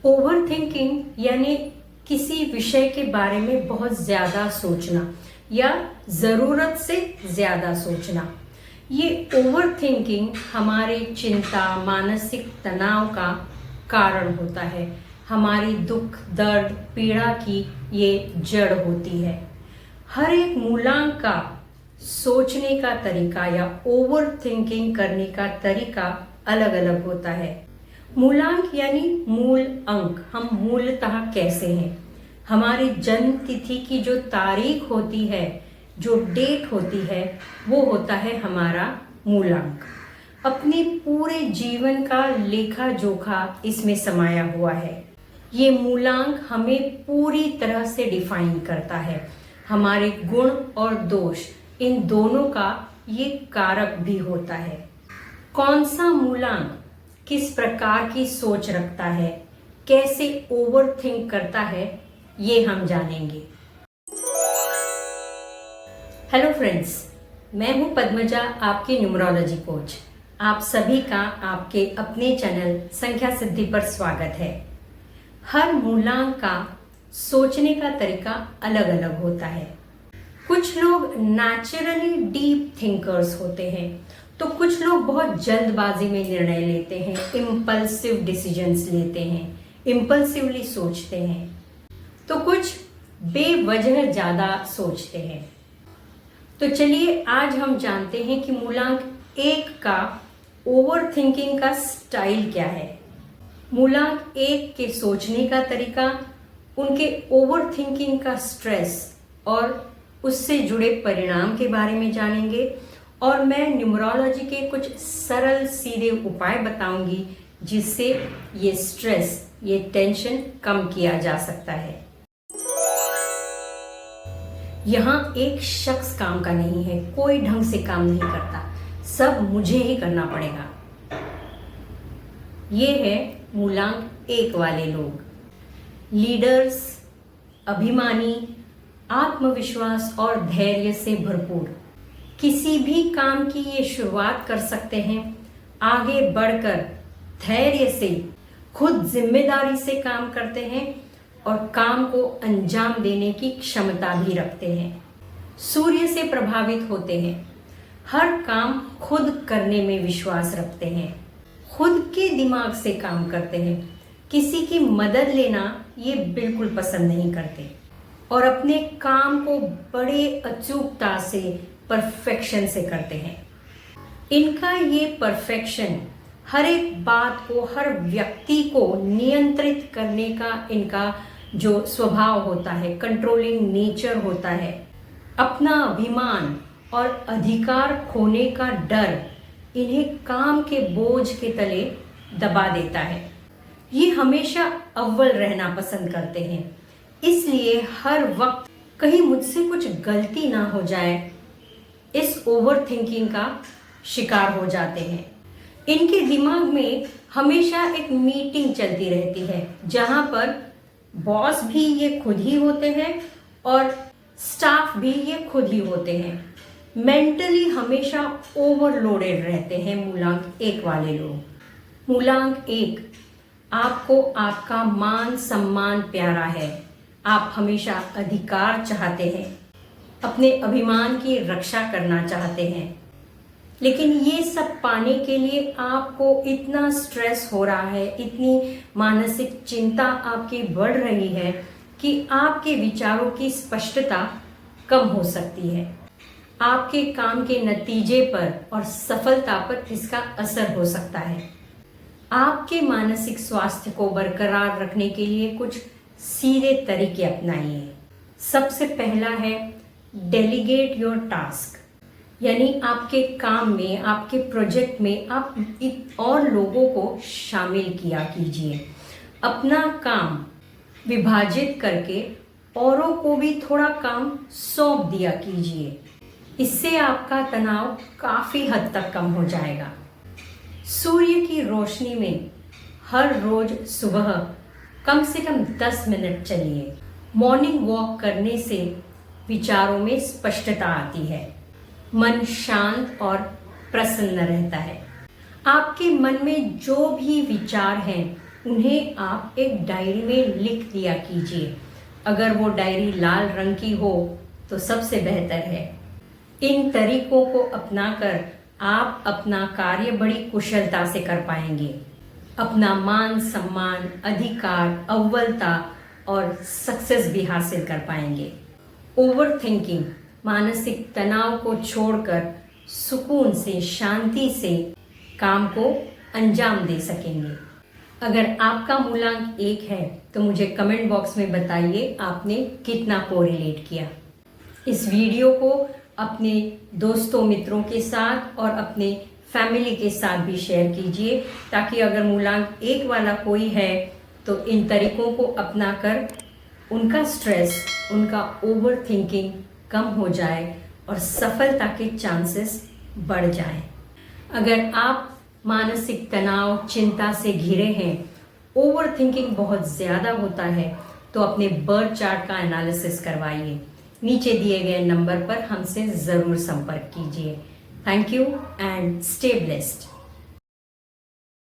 Over thinking यानी किसी विषय के बारे में बहुत ज्यादा सोचना या जरूरत से ज्यादा सोचना। ये ओवर थिंकिंग हमारे चिंता, मानसिक तनाव का कारण होता है। हमारी दुख, दर्द, पीड़ा की ये जड़ होती है। हर एक मूलांक का सोचने का तरीका या ओवर थिंकिंग करने का तरीका अलग अलग होता है। मूलांक यानी मूल अंक। हम मूलतः कैसे हैं? हमारी जन्म तिथि की जो तारीख होती है, जो डेट होती है, वो होता है हमारा मूलांक। अपने पूरे जीवन का लेखा जोखा इसमें समाया हुआ है। ये मूलांक हमें पूरी तरह से डिफाइन करता है। हमारे गुण और दोष, इन दोनों का ये कारक भी होता है। कौन सा मूलांक किस प्रकार की सोच रखता है, कैसे ओवर थिंक करता है, ये हम जानेंगे। हेलो फ्रेंड्स, मैं हूं पद्मजा, आपकी न्यूमरोलॉजी कोच। आप सभी का आपके अपने चैनल संख्या सिद्धि पर स्वागत है। हर मूलांक का सोचने का तरीका अलग अलग होता है। कुछ लोग नेचुरली डीप थिंकर्स होते हैं, तो कुछ लोग बहुत जल्दबाजी में निर्णय लेते हैं, इम्पल्सिव डिसीजंस लेते हैं, इम्पल्सिवली सोचते हैं। तो कुछ बेवजह ज्यादा सोचते हैं। तो चलिए आज हम जानते हैं कि मूलांक 1 का ओवर थिंकिंग का स्टाइल क्या है। मूलांक 1 के सोचने का तरीका, उनके ओवर थिंकिंग का स्ट्रेस और उससे जुड़े परिणाम के बारे में जानेंगे। और मैं न्यूमरोलॉजी के कुछ सरल सीधे उपाय बताऊंगी जिससे ये स्ट्रेस, ये टेंशन कम किया जा सकता है। यहाँ एक शख्स काम का नहीं है, कोई ढंग से काम नहीं करता, सब मुझे ही करना पड़ेगा। ये है मूलांक 1 वाले लोग। लीडर्स, अभिमानी, आत्मविश्वास और धैर्य से भरपूर। किसी भी काम की ये शुरुआत कर सकते हैं, आगे बढ़कर धैर्य से खुद जिम्मेदारी से काम करते हैं और काम को अंजाम देने की क्षमता भी रखते हैं। सूर्य से प्रभावित होते हैं, हर काम खुद करने में विश्वास रखते हैं, खुद के दिमाग से काम करते हैं, किसी की मदद लेना ये बिल्कुल पसंद नहीं करते और अपने काम को बड़े अचूकता से, परफेक्शन से करते हैं। इनका ये परफेक्शन हर एक बात को, हर व्यक्ति को नियंत्रित करने का इनका जो स्वभाव होता है, कंट्रोलिंग नेचर होता है, अपना अभिमान और अधिकार खोने का डर इन्हें काम के बोझ के तले दबा देता है। ये हमेशा अव्वल रहना पसंद करते हैं, इसलिए हर वक्त कहीं मुझसे कुछ गलती ना हो जाए, इस ओवर थिंकिंग का शिकार हो जाते हैं। इनके दिमाग में हमेशा एक मीटिंग चलती रहती है जहां पर बॉस भी ये खुद ही होते हैं और स्टाफ भी ये खुद ही होते हैं। मेंटली हमेशा ओवरलोडेड रहते हैं मूलांक 1 वाले लोग। मूलांक 1, आपको आपका मान सम्मान प्यारा है। आप हमेशा अधिकार चाहते हैं, अपने अभिमान की रक्षा करना चाहते हैं, लेकिन ये सब पाने के लिए आपको इतना स्ट्रेस हो रहा है, इतनी मानसिक चिंता आपकी बढ़ रही है कि आपके विचारों की स्पष्टता कम हो सकती है। आपके काम के नतीजे पर और सफलता पर इसका असर हो सकता है। आपके मानसिक स्वास्थ्य को बरकरार रखने के लिए कुछ सीधे तरीके अपनाइए। सबसे पहला है डेलीगेट योर टास्क, यानी आपके काम में, आपके प्रोजेक्ट में आप और लोगों को शामिल किया कीजिए। अपना काम विभाजित करके औरों को भी थोड़ा काम सौंप दिया कीजिए। इससे आपका तनाव काफी हद तक कम हो जाएगा। सूर्य की रोशनी में हर रोज सुबह कम से कम 10 मिनट चलिए। मॉर्निंग वॉक करने से विचारों में स्पष्टता आती है, मन शांत और प्रसन्न रहता है। आपके मन में जो भी विचार हैं उन्हें आप एक डायरी में लिख दिया कीजिए। अगर वो डायरी लाल रंग की हो तो सबसे बेहतर है। इन तरीकों को अपनाकर आप अपना कार्य बड़ी कुशलता से कर पाएंगे। अपना मान सम्मान, अधिकार, अव्वलता और सक्सेस भी हासिल कर पाएंगे। ओवर थिंकिंग, मानसिक तनाव को छोड़कर सुकून से, शांति से काम को अंजाम दे सकेंगे। अगर आपका मूलांक 1 है तो मुझे कमेंट बॉक्स में बताइए आपने कितना कोरिलेट किया। इस वीडियो को अपने दोस्तों मित्रों के साथ और अपने फैमिली के साथ भी शेयर कीजिए, ताकि अगर मूलांक 1 वाला कोई है तो इन तरीकों को अपनाकर उनका स्ट्रेस, उनका ओवर थिंकिंग कम हो जाए और सफलता के चांसेस बढ़ जाएं। अगर आप मानसिक तनाव, चिंता से घिरे हैं, ओवर थिंकिंग बहुत ज़्यादा होता है, तो अपने बर्थ चार्ट का एनालिसिस करवाइए। नीचे दिए गए नंबर पर हमसे ज़रूर संपर्क कीजिए। Thank you and stay blessed.